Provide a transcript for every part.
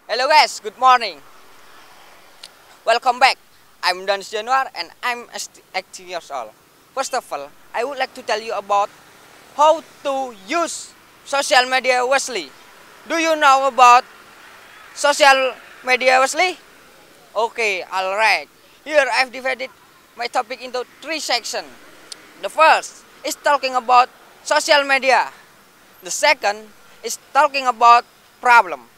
Hello guys, good morning. Welcome back. I'm Danis Januar and I'm 18 years old. First of all, I would like to tell you about how to use social media wisely. Do you know about social media wisely? Okay, alright. Here I've divided my topic into three sections. The first is talking about social media. The second is talking about problem.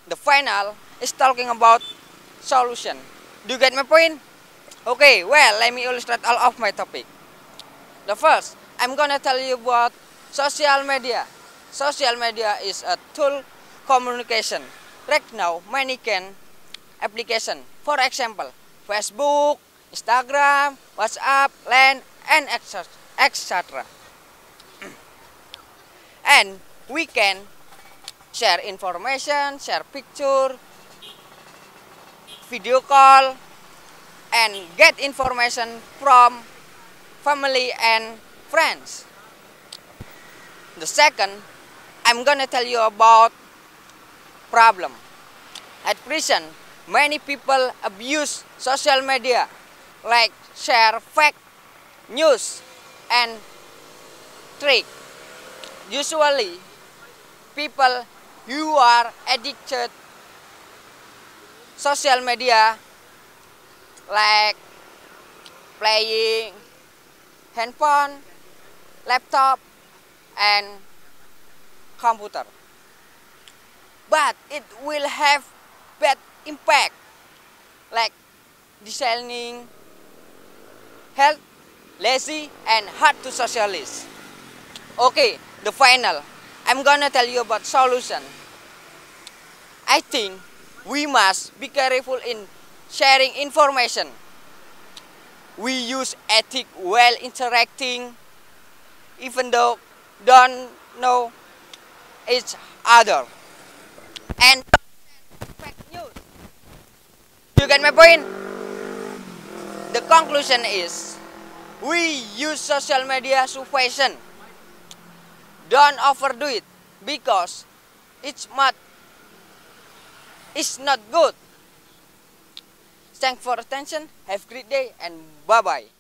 The final is talking about solution. Do you get my point? Okay, well, let me illustrate all of my topic. The first, I'm gonna tell you about social media. Social media is a tool communication. Right now, many can application. For example, Facebook, Instagram, WhatsApp, LAN, and etc. And we can share information, share picture, video call, and get information from family and friends. The second, I'm gonna tell you about problem. At present, many people abuse social media, like share fake news and trick. Usually, people who are addicted social media, like playing handphone, laptop, and computer. But it will have bad impact, like designing, health, lazy, and hard to socialize. Okay, the final. I'm gonna tell you about solution. I think we must be careful in sharing information. We use ethic while interacting, even though don't know each other. And fake news. You get my point? The conclusion is we use social media sufficient. Don't overdo it because it's not good. Thanks for attention. Have a great day and bye bye.